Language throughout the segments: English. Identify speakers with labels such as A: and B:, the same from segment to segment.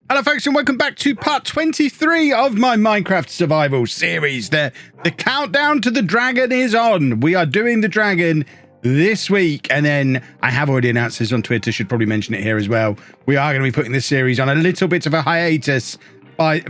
A: Hello folks and welcome back to part 23 of my Minecraft survival series. The countdown to the dragon is on. We are doing the dragon this week, and then I have already announced this on Twitter, should probably mention it here as well. We are going to be putting this series on a little bit of a hiatus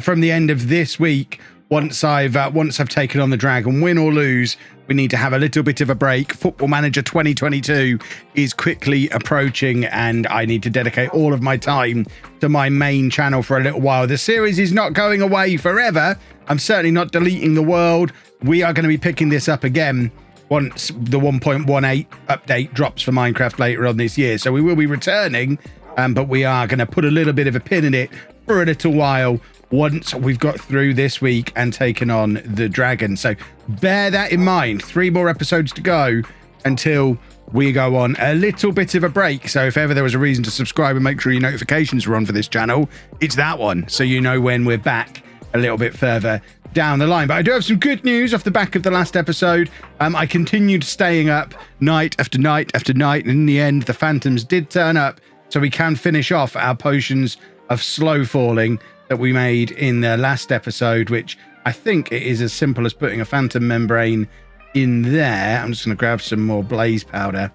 A: from the end of this week. Once I've taken on the dragon, win or lose, we need to have a little bit of a break. Football Manager 2022 is quickly approaching, and I need to dedicate all of my time to my main channel for a little while. The series is not going away forever. I'm certainly not deleting the world. We are going to be picking this up again once the 1.18 update drops for Minecraft later on this year. So we will be returning, but we are going to put a little bit of a pin in it for a little while once we've got through this week and taken on the dragon. So bear that in mind. 3 more episodes to go until we go on a little bit of a break. So if ever there was a reason to subscribe and make sure your notifications were on for this channel, it's that one. So you know when we're back a little bit further down the line. But I do have some good news off the back of the last episode. I continued staying up night after night after night, and in the end the phantoms did turn up, so we can finish off our potions of slow falling that we made in the last episode, which I think it is as simple as putting a phantom membrane in there. I'm just going to grab some more blaze powder,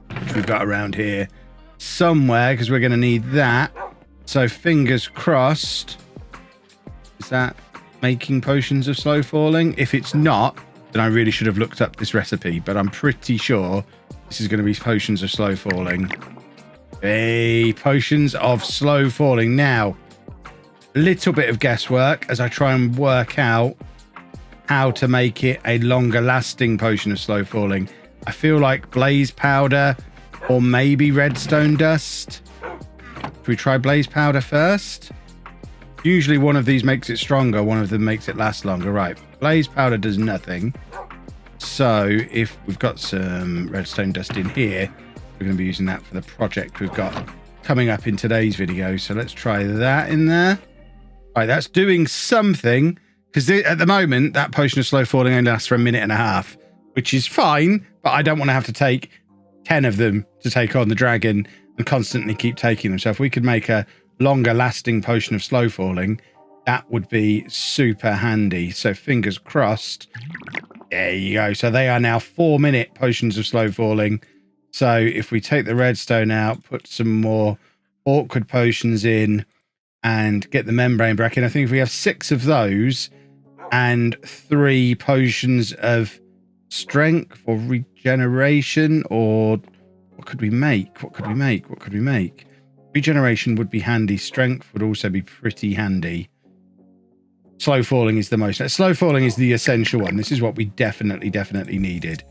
A: which we've got around here somewhere, because we're going to need that. So fingers crossed. Is that making potions of slow falling? If it's not, then I really should have looked up this recipe, but I'm pretty sure this is going to be potions of slow falling. Hey, potions of slow falling. Now, little bit of guesswork as I try and work out how to make it a longer lasting potion of slow falling. I feel like blaze powder or maybe redstone dust. Should we try blaze powder first? Usually one of these makes it stronger, one of them makes it last longer. Right, blaze powder does nothing. So if we've got some redstone dust in here, we're going to be using that for the project we've got coming up in today's video. So let's try that in there. Right, that's doing something, because at the moment that potion of slow falling only lasts for a minute and a half, which is fine, but I don't want to have to take 10 of them to take on the dragon and constantly keep taking them. So if we could make a longer lasting potion of slow falling, that would be super handy. So fingers crossed. There you go. So they are now 4-minute potions of slow falling. So if we take the redstone out, put some more awkward potions in, and get the membrane back in, I think if we have 6 of those and 3 potions of strength or regeneration, or what could we make? What could we make? What could we make? Regeneration would be handy. Strength would also be pretty handy. Slow falling is the most. Slow falling is the essential one. This is what we definitely needed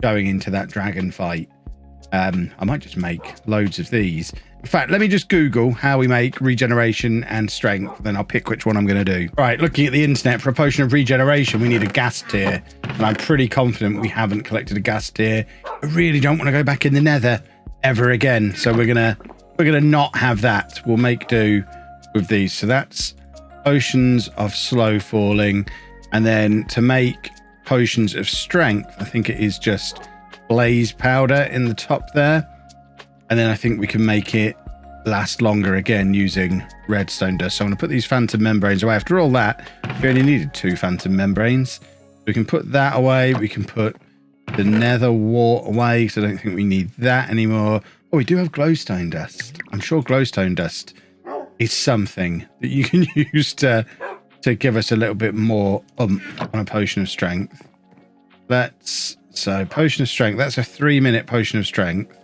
A: going into that dragon fight. I might just make loads of these. In fact, let me just Google how we make regeneration and strength, then I'll pick which one I'm going to do. Right, looking at the internet, for a potion of regeneration, we need a gas tier, and I'm pretty confident we haven't collected a gas tier. I really don't want to go back in the nether ever again, so we're gonna not have that. We'll make do with these. So that's potions of slow falling, and then to make potions of strength, I think it is just blaze powder in the top there, and then I think we can make it last longer again using redstone dust. So I'm going to put these phantom membranes away. After all that, we only needed 2 phantom membranes. We can put that away. We can put the nether wart away, because I don't think we need that anymore. Oh, we do have glowstone dust. I'm sure glowstone dust is something that you can use to give us a little bit more oomph on a potion of strength. So potion of strength, that's a 3-minute potion of strength.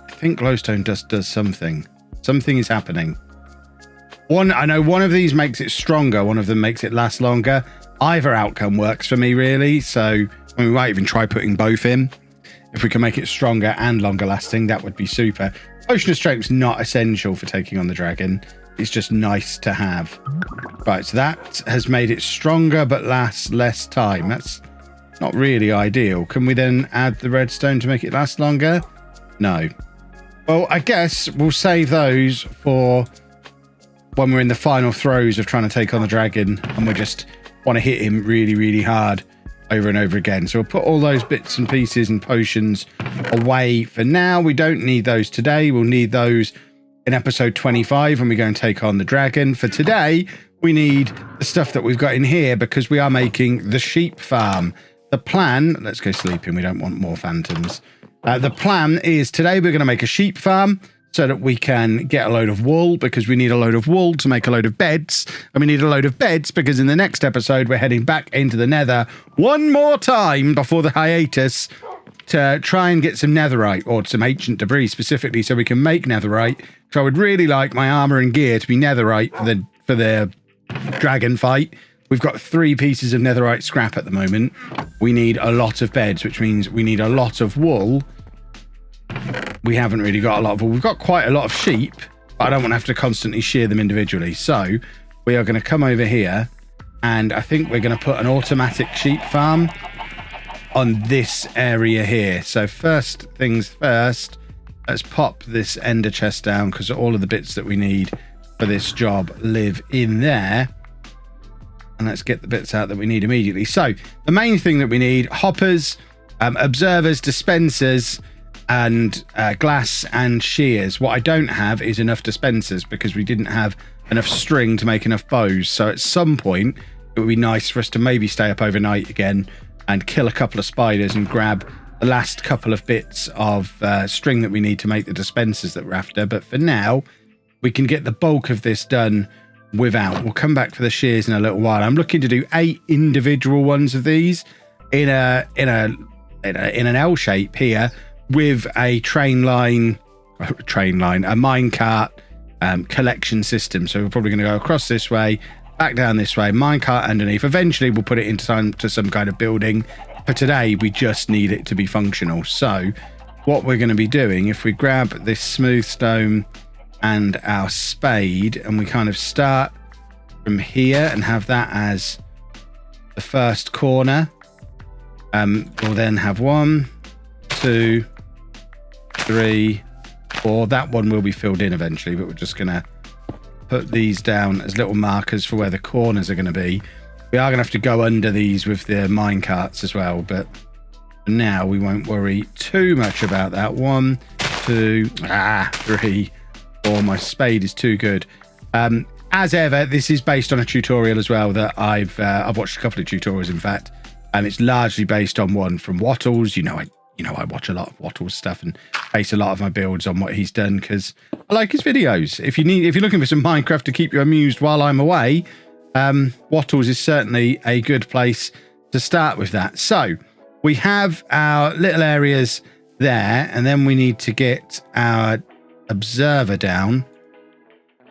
A: I think glowstone dust does something. Something is happening. I know one of these makes it stronger, one of them makes it last longer. Either outcome works for me, really. So we might even try putting both in. If we can make it stronger and longer lasting, that would be super. Potion of strength is not essential for taking on the dragon. It's just nice to have. Right, so that has made it stronger but lasts less time. That's not really ideal. Can we then add the redstone to make it last longer? No. Well, I guess we'll save those for when we're in the final throes of trying to take on the dragon and we just want to hit him really hard over and over again. So we'll put all those bits and pieces and potions away for now. We don't need those today. We'll need those in episode 25 when we go and take on the dragon. For today, we need the stuff that we've got in here because we are making the sheep farm. The plan, let's go sleeping. We don't want more phantoms. The plan is today we're going to make a sheep farm so that we can get a load of wool because we need a load of wool to make a load of beds. And we need a load of beds because in the next episode, we're heading back into the nether one more time before the hiatus to try and get some netherite or some ancient debris specifically so we can make netherite. So I would really like my armor and gear to be netherite for the dragon fight. We've got 3 pieces of netherite scrap at the moment. We need a lot of beds, which means we need a lot of wool. We haven't really got a lot of wool. We've got quite a lot of sheep, but I don't want to have to constantly shear them individually. So we are going to come over here and I think we're going to put an automatic sheep farm on this area here. So first things first, let's pop this ender chest down because all of the bits that we need for this job live in there. And let's get the bits out that we need immediately. So the main thing that we need, hoppers, observers, dispensers, and glass and shears. What I don't have is enough dispensers because we didn't have enough string to make enough bows. So at some point, it would be nice for us to maybe stay up overnight again and kill a couple of spiders and grab the last couple of bits of string that we need to make the dispensers that we're after. But for now, we can get the bulk of this done without. We'll come back for the shears in a little while. I'm looking to do 8 individual ones of these in an L shape here with a a minecart collection system. So we're probably going to go across this way, back down this way, minecart underneath. Eventually we'll put it into some kind of building. For today, we just need it to be functional. So what we're going to be doing, if we grab this smooth stone and our spade and we kind of start from here and have that as the first corner, we'll then have 1, 2, 3, 4. That one will be filled in eventually, but we're just going to put these down as little markers for where the corners are going to be. We are going to have to go under these with the mine carts as well, but for now we won't worry too much about that. 1, 2, 3, 4. My spade is too good. As ever, this is based on a tutorial as well that I've watched a couple of tutorials, in fact, and it's largely based on one from Wattles. I watch a lot of Wattles stuff and base a lot of my builds on what he's done because I like his videos. If you're looking for some Minecraft to keep you amused while I'm away, Wattles is certainly a good place to start with that. So we have our little areas there, and then we need to get our observer down.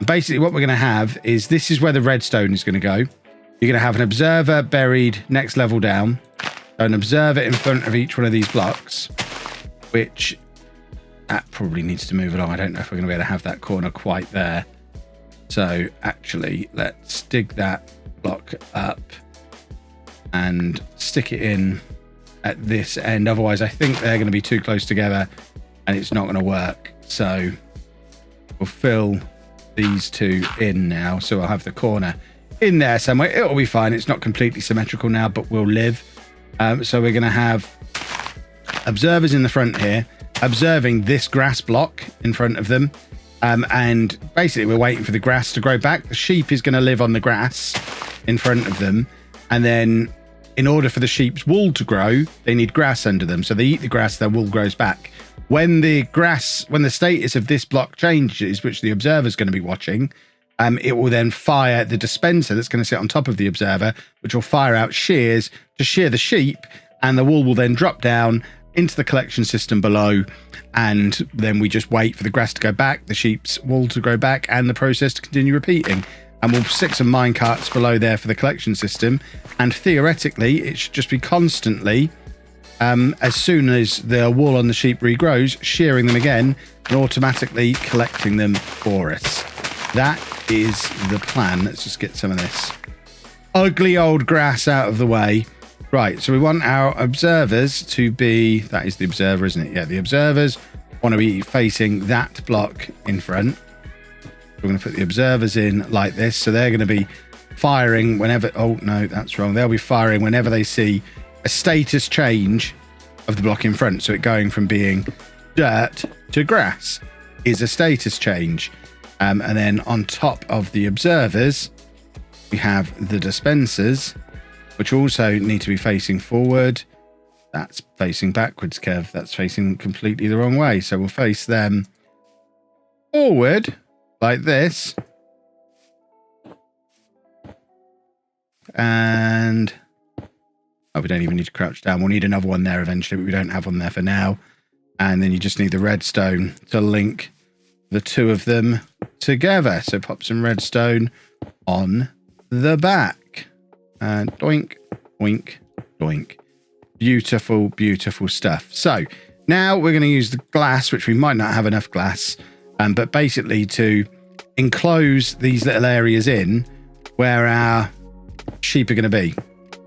A: Basically what we're going to have is this is where the redstone is going to go. You're going to have an observer buried next level down, an observer in front of each one of these blocks, which that probably needs to move along. I don't know if we're going to be able to have that corner quite there. So actually, let's dig that block up and stick it in at this end. Otherwise, I think they're going to be too close together and it's not going to work. So we'll fill these 2 in now. So I'll have the corner in there somewhere. It'll be fine. It's not completely symmetrical now, but we'll live. So we're going to have observers in the front here, observing this grass block in front of them. And basically we're waiting for the grass to grow back. The sheep is going to live on the grass in front of them. And then in order for the sheep's wool to grow, they need grass under them. So they eat the grass, their wool grows back. When the status of this block changes, which the observer is going to be watching, it will then fire the dispenser that's going to sit on top of the observer, which will fire out shears to shear the sheep, and the wool will then drop down into the collection system below, and then we just wait for the grass to go back, the sheep's wool to grow back, and the process to continue repeating. And we'll stick some mine carts below there for the collection system, and theoretically it should just be constantly, as soon as the wool on the sheep regrows, shearing them again and automatically collecting them for us. That is the plan. Let's just get some of this ugly old grass out of the way. Right, so we want our observers to be, that is the observer, isn't it? Yeah, the observers want to be facing that block in front. We're going to put the observers in like this. So they're going to be firing whenever, oh no, that's wrong. They'll be firing whenever they see a status change of the block in front. So it going from being dirt to grass. is a status change. And then on top of the observers, we have the dispensers, which also need to be facing forward. That's facing backwards, Kev. That's facing completely the wrong way. So we'll face them forward like this. And oh, we don't even need to crouch down. We'll need another one there eventually, but we don't have one there for now. And then you just need the redstone to link the two of them together. So pop some redstone on the back. And doink, doink, doink. Beautiful, beautiful stuff. So now we're going to use the glass, which we might not have enough glass, but basically to enclose these little areas in where our sheep are going to be.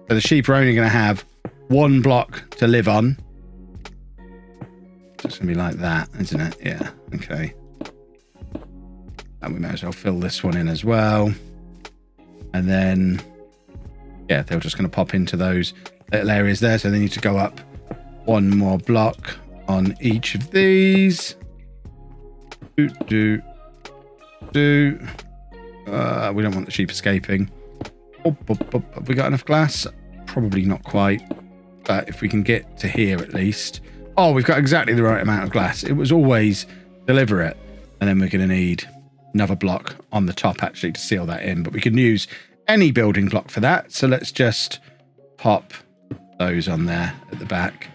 A: So the sheep are only going to have one block to live on. So it's going to be like that, isn't it? Yeah. Okay. And we might as well fill this one in as well. And then, yeah, they're just going to pop into those little areas there. So they need to go up one more block on each of these. We don't want the sheep escaping. Have we got enough glass? Probably not quite. But if we can get to here at least. Oh, we've got exactly the right amount of glass. It was always deliberate. And then we're going to need another block on the top actually to seal that in. But we can use any building block for that. So let's just pop those on there at the back.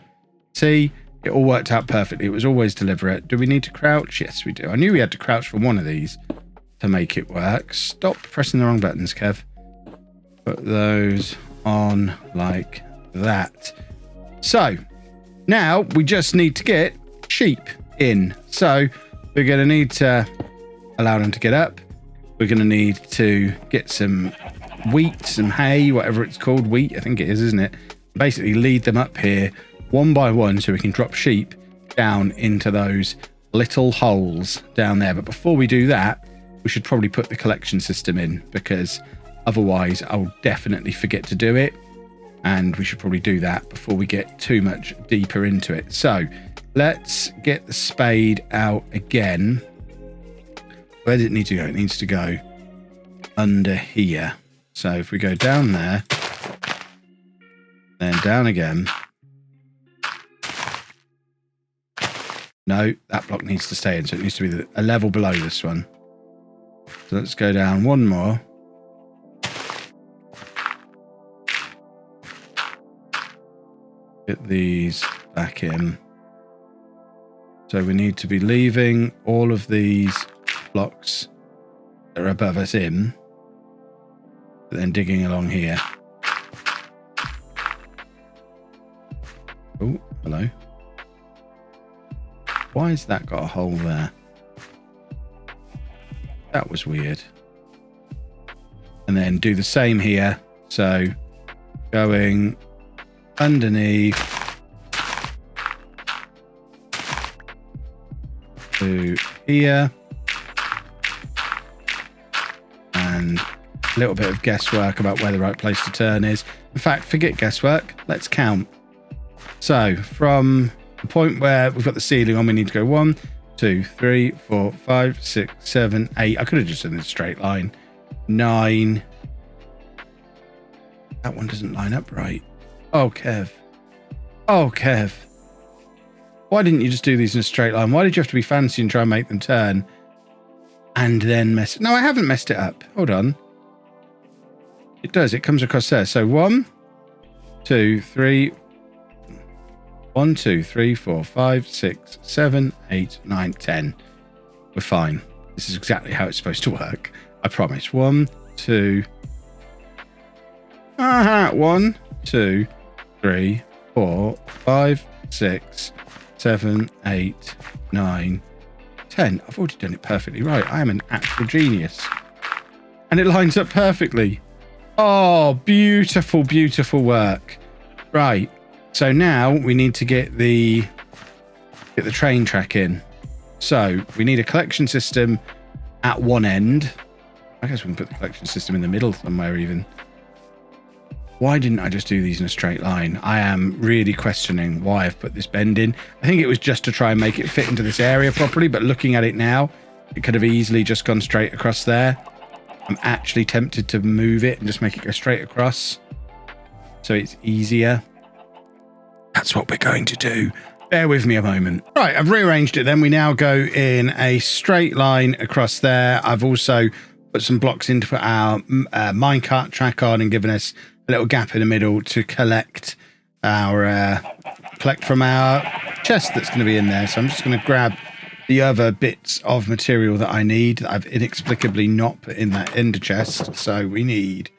A: See, it all worked out perfectly. It was always deliberate. Do we need to crouch? Yes, we do. I knew we had to crouch for one of these to make it work. Stop pressing the wrong buttons, Kev. Put those on like that. So now we just need to get sheep in. So we're going to need to allow them to get up. We're going to need to get some wheat, some hay, whatever it's called. Wheat, I think it is, isn't it? Basically lead them up here one by one so we can drop sheep down into those little holes down there. But before we do that, we should probably put the collection system in, because otherwise I'll definitely forget to do it. And we should probably do that before we get too much deeper into it. So let's get the spade out again. Where does it need to go? It needs to go under here. So if we go down there, then down again. No, that block needs to stay in. So it needs to be a level below this one. So let's go down one more. Get these back in. So we need to be leaving all of these blocks that are above us in. But then digging along here. Oh, hello. Why has that got a hole there? That was weird. And then do the same here. So going underneath to here. And a little bit of guesswork about where the right place to turn is. In fact, forget guesswork. Let's count. So from the point where we've got the ceiling on, we need to go 1, 2, 3, 4, 5, 6, 7, 8. I could have just done a straight line. 9. That one doesn't line up right. Oh, Kev. Oh, Kev. Why didn't you just do these in a straight line? Why did you have to be fancy and try and make them turn? And then mess it? No, I haven't messed it up. Hold on. It does. It comes across there. So 1, 2, 3. 1, 2, 3, 4, 5, 6, 7, 8, 9, 10. We're fine. This is exactly how it's supposed to work. I promise. 1, 2. 1, 2, 3, 4, 5, 6, 7, 8, 9, 10. I've already done it perfectly right. I am an actual genius. And it lines up perfectly. Oh, beautiful, beautiful work. Right. So now we need to get the train track in. So we need a collection system at one end. I guess we can put the collection system in the middle somewhere even. Why didn't I just do these in a straight line? I am really questioning why I've put this bend in. I think it was just to try and make it fit into this area properly, but looking at it now, it could have easily just gone straight across there. I'm actually tempted to move it and just make it go straight across so it's easier. That's what we're going to do. Bear with me a moment. Right, I've rearranged it then. We now go in a straight line across there. I've also put some blocks in to put our minecart track on and given us a little gap in the middle to collect from our chest that's going to be in there. So I'm just going to grab the other bits of material that I need that I've inexplicably not put in that ender chest. So we need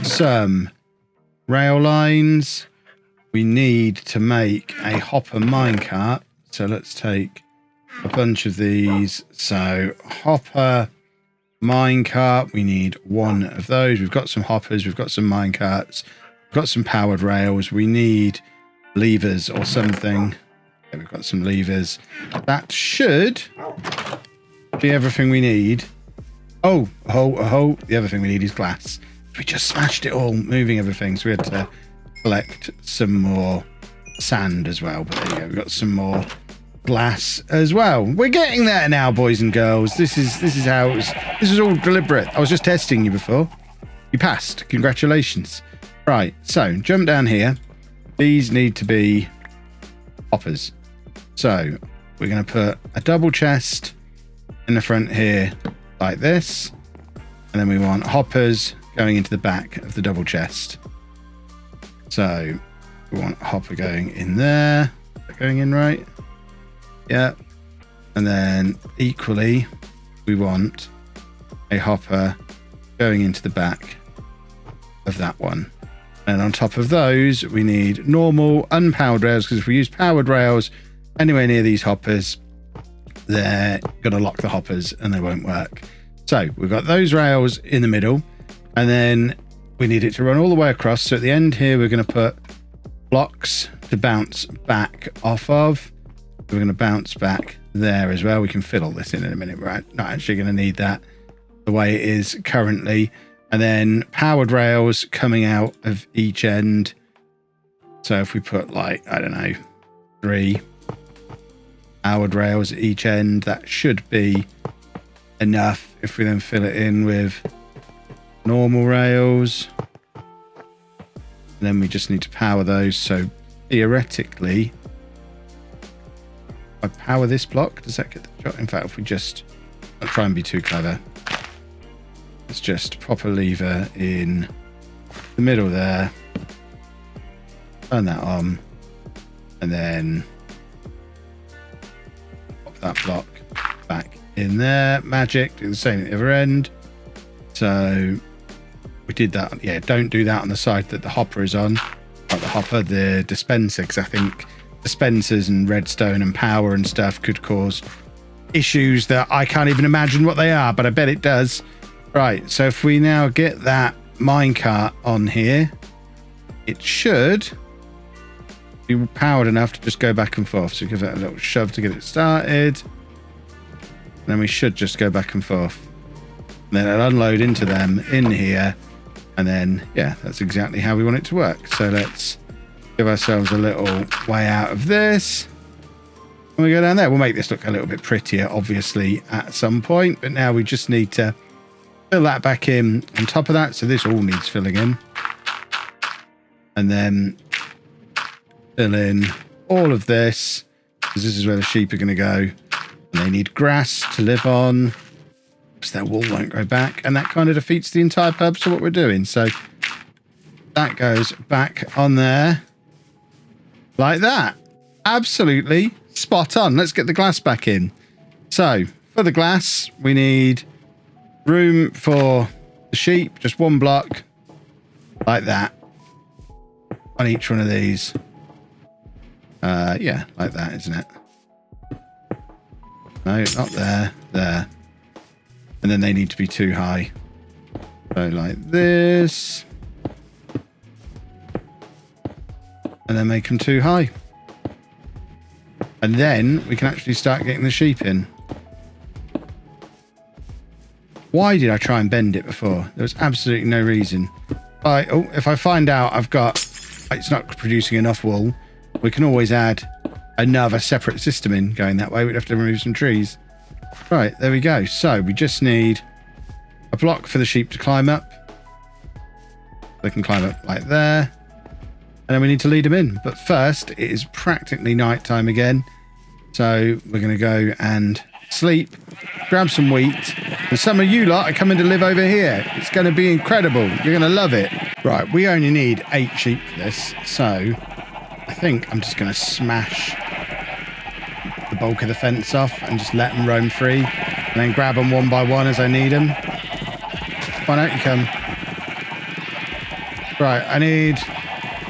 A: some rail lines. We need to make a hopper minecart. So let's take a bunch of these. So hopper minecart, we need one of those. We've got some hoppers, we've got some minecarts, we've got some powered rails. We need levers or something. Okay, we've got some levers. That should be everything we need. Oh, the other thing we need is glass. We just smashed it all, moving everything. So we had to collect some more sand as well. But there you go, we've got some more glass as well. We're getting there now, boys and girls. This is how it was. This was all deliberate. I was just testing you before. You passed. Congratulations. Right, so jump down here. These need to be hoppers. So we're going to put a double chest in the front here like this, and then we want hoppers going into the back of the double chest. So we want a hopper going in there. Is that going in right? Yeah. And then equally, we want a hopper going into the back of that one. And on top of those, we need normal unpowered rails, because if we use powered rails anywhere near these hoppers, they're going to lock the hoppers and they won't work. So we've got those rails in the middle, and then we need it to run all the way across. So at the end here, we're going to put blocks to bounce back off of. We're going to bounce back there as well. We can fill all this in a minute. We're not actually going to need that the way it is currently. And then powered rails coming out of each end. So if we put like, I don't know, 3 powered rails at each end, that should be enough. If we then fill it in with normal rails, and then we just need to power those. So theoretically, I power this block, does that get the job? In fact, if we just, I'll try and be too clever. Let's just pop a lever in the middle there, turn that on, and then pop that block back in there. Magic, do the same at the other end. So we did that. Yeah, don't do that on the side that the hopper is on. Not the hopper, the dispenser, because I think dispensers and redstone and power and stuff could cause issues that I can't even imagine what they are, but I bet it does. Right, so if we now get that minecart on here, it should be powered enough to just go back and forth. So give it a little shove to get it started. And then we should just go back and forth. And then it'll unload into them in here. And then, yeah, that's exactly how we want it to work. So let's give ourselves a little way out of this. And we go down there. We'll make this look a little bit prettier, obviously, at some point. But now we just need to fill that back in on top of that. So this all needs filling in. And then fill in all of this, because this is where the sheep are going to go. And they need grass to live on, because their wool won't grow back. And that kind of defeats the entire purpose of what we're doing. So that goes back on there like that. Absolutely spot on. Let's get the glass back in. So for the glass, we need room for the sheep, just one block like that on each one of these. Yeah, like that, isn't it? No, not there, there. And then they need to be too high. So like this. And then make them too high. And then we can actually start getting the sheep in. Why did I try and bend it before? There was absolutely no reason. Right, oh, if I find out it's not producing enough wool, we can always add another separate system in going that way. We'd have to remove some trees. Right, there we go. So we just need a block for the sheep to climb up. They can climb up like there. And then we need to lead them in. But first, it is practically night time again. So we're going to go and sleep, grab some wheat. And some of you lot are coming to live over here. It's going to be incredible. You're going to love it. Right, we only need 8 sheep for this. So I think I'm just going to smash the bulk of the fence off and just let them roam free. And then grab them one by one as I need them. Why don't you come? Right, I need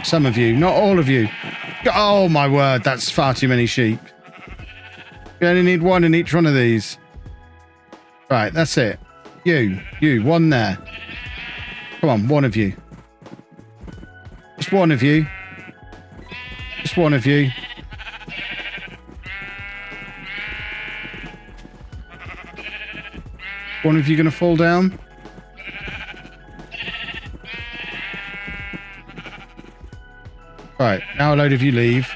A: some of you, not all of you. Oh my word, that's far too many sheep. We only need 1 in each one of these. Right, that's it. You, 1 there. Come on, 1 of you. Just 1 of you. Just 1 of you. One of you gonna fall down? Right, now a load of you leave.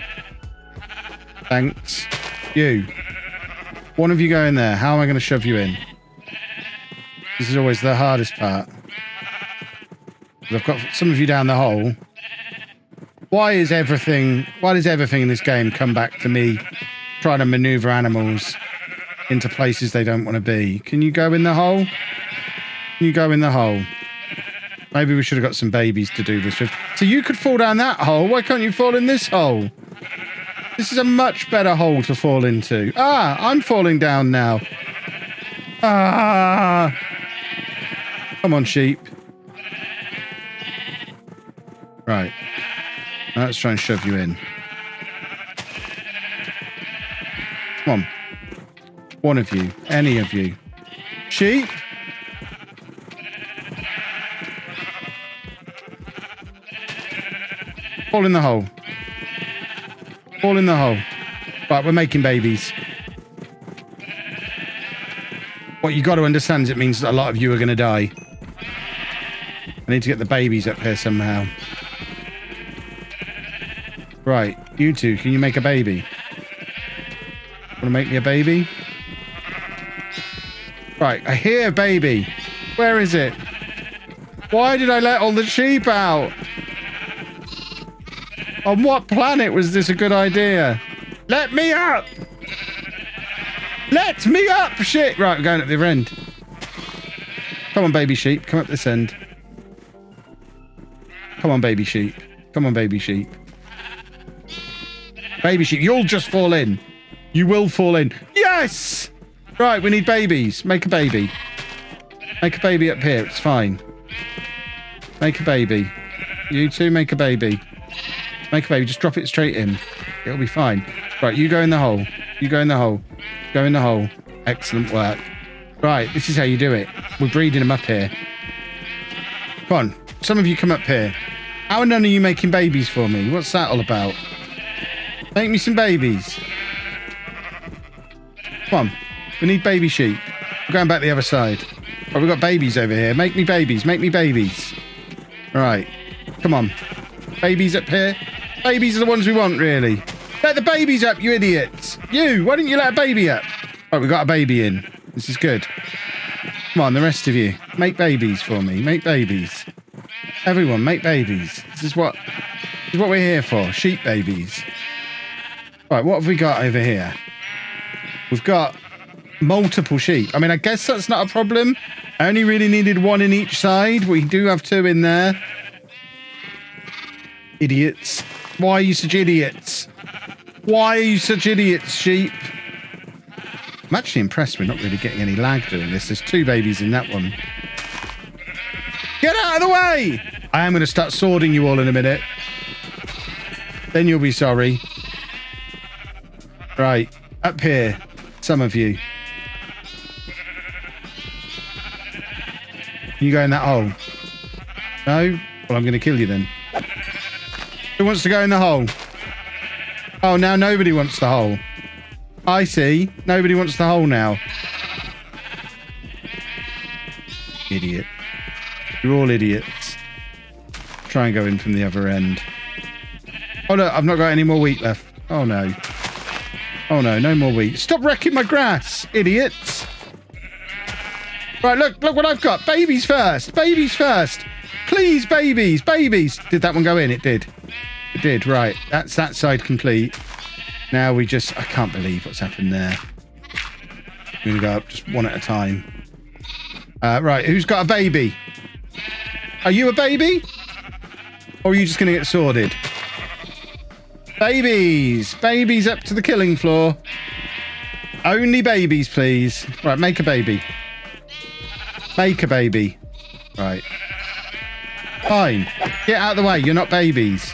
A: Thanks. You. 1 of you go in there. How am I going to shove you in? This is always the hardest part. I've got some of you down the hole. Why does everything in this game come back to me trying to maneuver animals into places they don't want to be? Can you go in the hole? Can you go in the hole? Maybe we should have got some babies to do this with. So you could fall down that hole. Why can't you fall in this hole? This is a much better hole to fall into. Ah, I'm falling down now. Ah. Come on, sheep. Right. Now let's try and shove you in. Come on. 1 of you. Any of you. Sheep? Fall in the hole. Fall in the hole. Right, we're making babies. What you got to understand is it means that a lot of you are going to die. I need to get the babies up here somehow. Right, you two, can you make a baby? Want to make me a baby? Right, I hear a baby. Where is it? Why did I let all the sheep out? On what planet was this a good idea? Let me up! Let me up! Shit! Right, we're going up the other end. Come on, baby sheep. Come up this end. Come on, baby sheep. Come on, baby sheep. Baby sheep, you'll just fall in. You will fall in. Yes! Right, we need babies. Make a baby. Make a baby up here. It's fine. Make a baby. You two, make a baby. Make a baby. Just drop it straight in. It'll be fine. Right, you go in the hole. You go in the hole. Go in the hole. Excellent work. Right, this is how you do it. We're breeding them up here. Come on. Some of you come up here. How are none of you making babies for me? What's that all about? Make me some babies. Come on. We need baby sheep. We're going back the other side. Oh, we've got babies over here. Make me babies. Make me babies. All right. Come on. Babies up here. Babies are the ones we want, really. Let the babies up, you idiots. You, why didn't you let a baby up? Right, we got a baby in. This is good. Come on, the rest of you. Make babies for me. Make babies. Everyone, make babies. This is what we're here for. Sheep babies. Right, what have we got over here? We've got multiple sheep. I mean, I guess that's not a problem. I only really needed 1 in each side. We do have 2 in there. Idiots. Why are you such idiots? Why are you such idiots, sheep? I'm actually impressed we're not really getting any lag doing this. There's 2 babies in that one. Get out of the way! I am going to start swording you all in a minute. Then you'll be sorry. Right. Up here. Some of you. You go in that hole. No? Well, I'm going to kill you then. Who wants to go in the hole? Oh, now nobody wants the hole. I see. Nobody wants the hole now. Idiot. You're all idiots. Try and go in from the other end. Oh, look, I've not got any more wheat left. Oh, no. Oh, no, no more wheat. Stop wrecking my grass, idiots. Right, look what I've got. Babies first. Babies first. Please, babies. Babies. Did that one go in? It did. It did. Right. That's that side complete. Now we just... I can't believe what's happened there. I'm going to go up just one at a time. Right. Who's got a baby? Are you a baby? Or are you just going to get sorted? Babies. Babies up to the killing floor. Only babies, please. Right. Make a baby. Make a baby. Right. Fine. Get out of the way. You're not babies.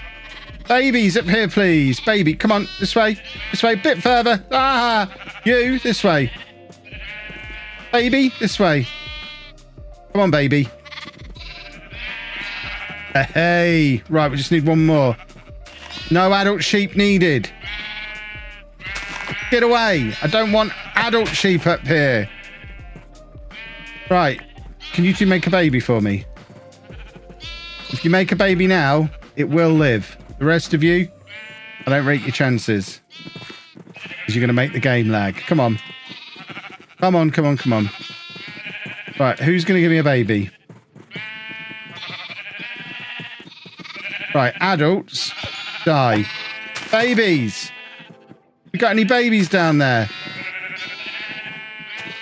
A: Babies up here, please. Baby, come on. This way. This way. Bit further. Ah! You, this way. Baby, this way. Come on, baby. Hey. Right, we just need one more. No adult sheep needed. Get away. I don't want adult sheep up here. Right. Can you two make a baby for me? If you make a baby now, it will live. The rest of you, I don't rate your chances. Because you're going to make the game lag. Come on. Come on, come on, come on. Right, who's going to give me a baby? Right, adults, die. Babies. We got any babies down there?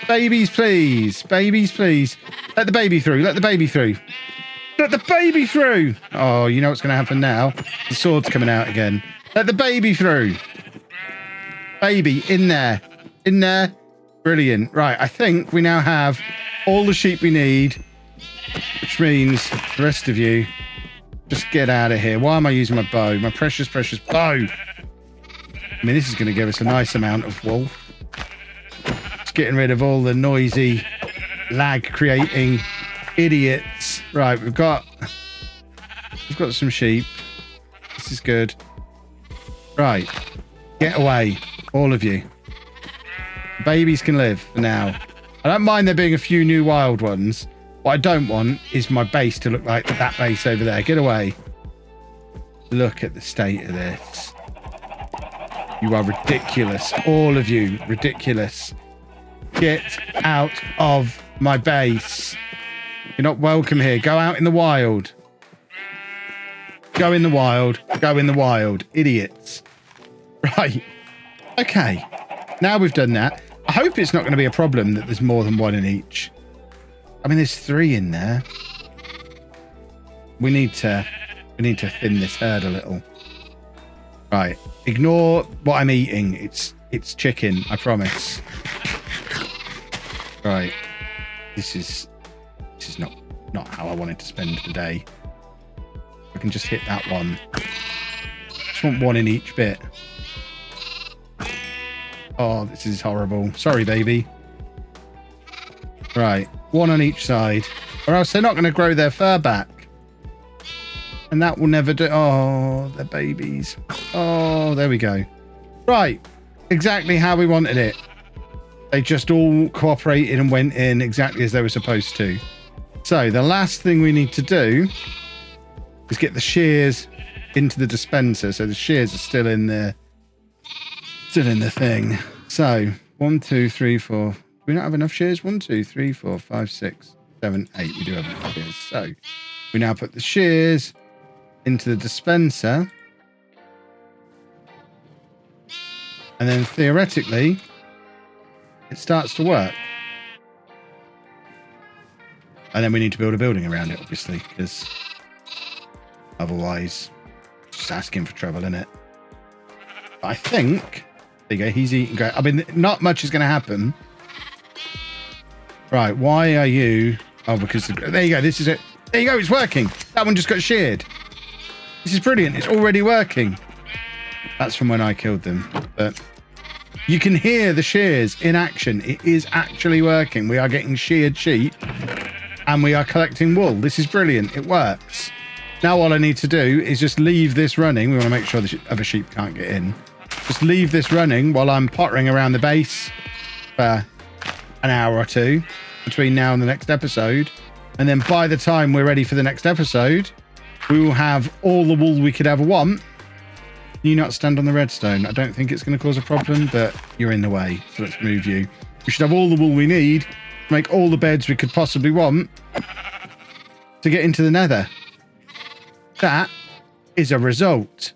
A: Babies, please. Babies, please. Let the baby through. Let the baby through. Let the baby through. Oh, you know what's going to happen now? The sword's coming out again. Let the baby through. Baby, in there. In there. Brilliant. Right, I think we now have all the sheep we need, which means the rest of you just get out of here. Why am I using my bow? My precious, precious bow. I mean, this is going to give us a nice amount of wool. Just getting rid of all the noisy, lag-creating idiots. Right, we've got some sheep. This is good. Right, get away, all of you. Babies can live for now. I don't mind there being a few new wild ones. What I don't want is my base to look like that base over there. Get away. Look at the state of this. You are ridiculous. All of you, ridiculous. Get out of my base. You're not welcome here. Go out in the wild. Go in the wild. Go in the wild. Idiots. Right. Okay. Now we've done that. I hope it's not going to be a problem that there's more than one in each. I mean, there's 3 in there. We need to thin this herd a little. Right. Ignore what I'm eating. It's chicken, I promise. Right. This is not how I wanted to spend the day. I can just hit that one. Just want one in each bit. Oh, this is horrible. Sorry, baby. Right. One on each side. Or else they're not going to grow their fur back. And that will never do. Oh, they're babies. Oh, there we go. Right. Exactly how we wanted it. They just all cooperated and went in exactly as they were supposed to. So the last thing we need to do is get the shears into the dispenser. So the shears are still in the thing. So 1, 2, 3, 4. Do we not have enough shears? 1, 2, 3, 4, 5, 6, 7, 8. We do have enough shears. So we now put the shears into the dispenser. And then theoretically, it starts to work. And then we need to build a building around it, obviously, because otherwise, it's just asking for trouble, isn't it? But I think, there you go, he's eating great. I mean, not much is going to happen. Right, why are you... Oh, because... There you go, this is it. There you go, it's working. That one just got sheared. This is brilliant. It's already working. That's from when I killed them. But you can hear the shears in action. It is actually working. We are getting sheared sheep and we are collecting wool. This is brilliant. It works. Now all I need to do is just leave this running. We want to make sure the other sheep can't get in. Just leave this running while I'm pottering around the base for an hour or two between now and the next episode. And then by the time we're ready for the next episode, We will have all the wool we could ever want. You not stand on the redstone. I don't think it's going to cause a problem, but you're in the way. So let's move you. We should have all the wool we need to make all the beds we could possibly want to get into the nether. That is a result.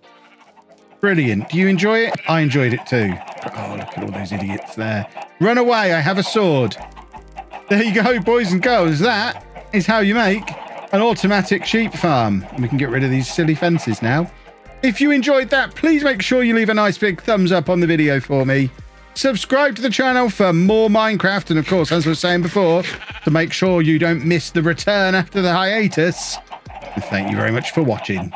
A: Brilliant. Do you enjoy it? I enjoyed it too. Oh, look at all those idiots there. Run away. I have a sword. There you go, boys and girls. That is how you make an automatic sheep farm. We can get rid of these silly fences now. If you enjoyed that, please make sure you leave a nice big thumbs up on the video for me. Subscribe to the channel for more Minecraft. And of course, as I was saying before, to make sure you don't miss the return after the hiatus. And thank you very much for watching.